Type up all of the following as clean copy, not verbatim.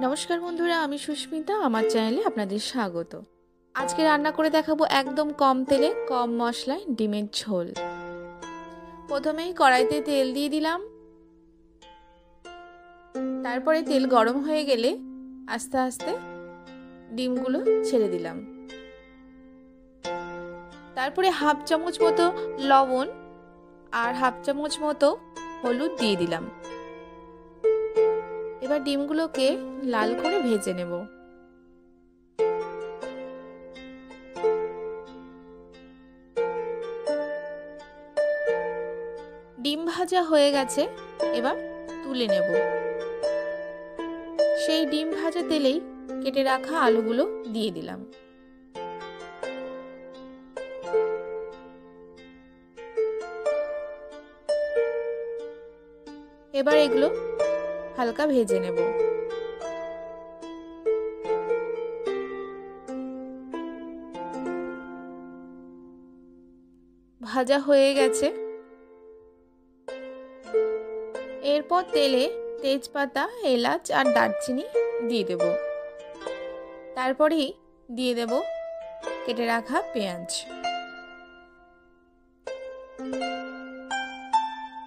নমস্কার বন্ধুরা, আমি সুস্মিতা। আমার চ্যানেলে আপনাদের স্বাগত। আজকে রান্না করে দেখাবো একদম কম তেলে কম মশলায় ডিমের ঝোল। প্রথমেই কড়াইতে তেল দিয়ে দিলাম। তারপরে তেল গরম হয়ে গেলে আস্তে আস্তে ডিমগুলো ছেড়ে দিলাম। তারপরে হাফ চামচ মতো লবণ আর হাফ চামচ মতো হলুদ দিয়ে দিলাম। এবার ডিমগুলোকে লাল করে ভেজে নেব। ডিম ভাজা হয়ে গেছে, এবার তুলে নেব। সেই ডিম ভাজা তেলেই কেটে রাখা আলুগুলো দিয়ে দিলাম। এবার এগুলো হালকা ভেজে নেব। ভাজা হয়ে গেছে। এরপর তেলে তেজপাতা, এলাচ আর দারচিনি দিয়ে দেব। তারপরেই দিয়ে দেব কেটে রাখা পেঁয়াজ।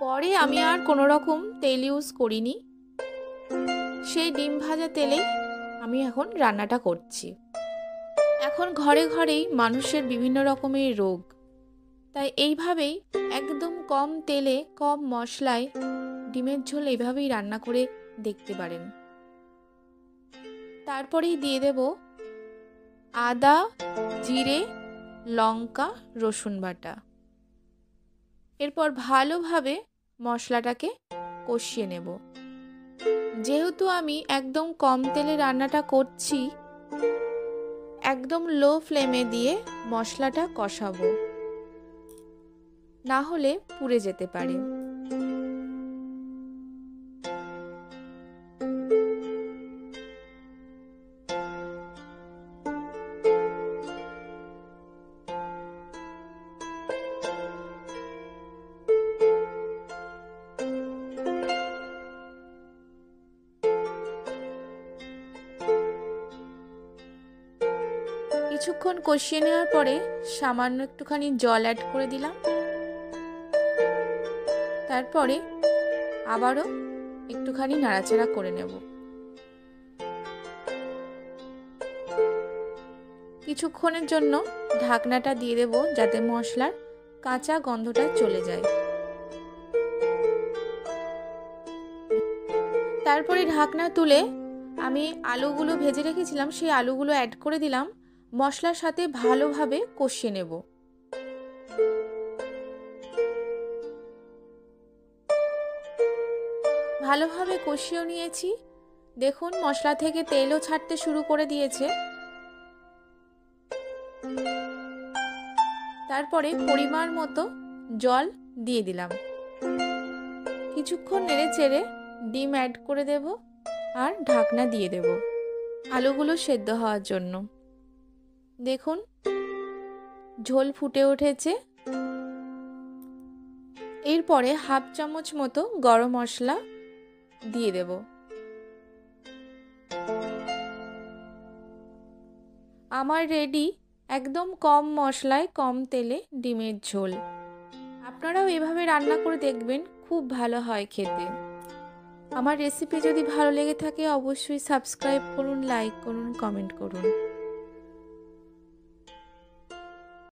পরে আমি আর কোনো রকম তেল ইউজ করিনি, সেই ডিম ভাজা তেলেই আমি এখন রান্নাটা করছি। এখন ঘরে ঘরেই মানুষের বিভিন্ন রকমের রোগ, তাই এইভাবেই একদম কম তেলে কম মশলায় ডিমের ঝোল এইভাবেই রান্না করে দেখতে পারেন। তারপরেই দিয়ে দেব আদা, জিরে, লঙ্কা, রসুন বাটা। এরপর ভালোভাবে মশলাটাকে কষিয়ে নেব। যেহেতু আমি একদম কম তেলে রান্নাটা করছি, একদম লো ফ্লেমে দিয়ে মশলাটা কষাবো, না হলে পুড়ে যেতে পারে। কিছুক্ষণ কষিয়ে নেওয়ার পরে সামান্য একটুখানি জল অ্যাড করে দিলাম। তারপরে আবারও একটুখানি নাড়াচাড়া করে নেব। কিছুক্ষণের জন্য ঢাকনাটা দিয়ে দেব, যাতে মশলার কাঁচা গন্ধটা চলে যায়। তারপরে ঢাকনা তুলে আমি আলুগুলো ভেজে রেখেছিলাম, সেই আলুগুলো অ্যাড করে দিলাম। মশলার সাথে ভালোভাবে কষিয়ে নেব। ভালোভাবে কষিয়ে নিয়েছি। দেখুন মশলা থেকে তেলও ছাড়তে শুরু করে দিয়েছে। তারপরে পরিমাণ মতো জল দিয়ে দিলাম। কিছুক্ষণ নেড়ে চেড়ে ডিম অ্যাড করে দেব আর ঢাকনা দিয়ে দেব আলুগুলো সেদ্ধ হওয়ার জন্য। দেখুন ঝোল ফুটে উঠেছে। এরপরে হাফ চামচ মতো গরম মশলা দিয়ে দেব। আমার রেডি একদম কম মশলায় কম তেলে ডিমের ঝোল। আপনারাও এভাবে রান্না করে দেখবেন, খুব ভালো হয় খেতে। আমার রেসিপি যদি ভালো লেগে থাকে অবশ্যই সাবস্ক্রাইব করুন, লাইক করুন, কমেন্ট করুন।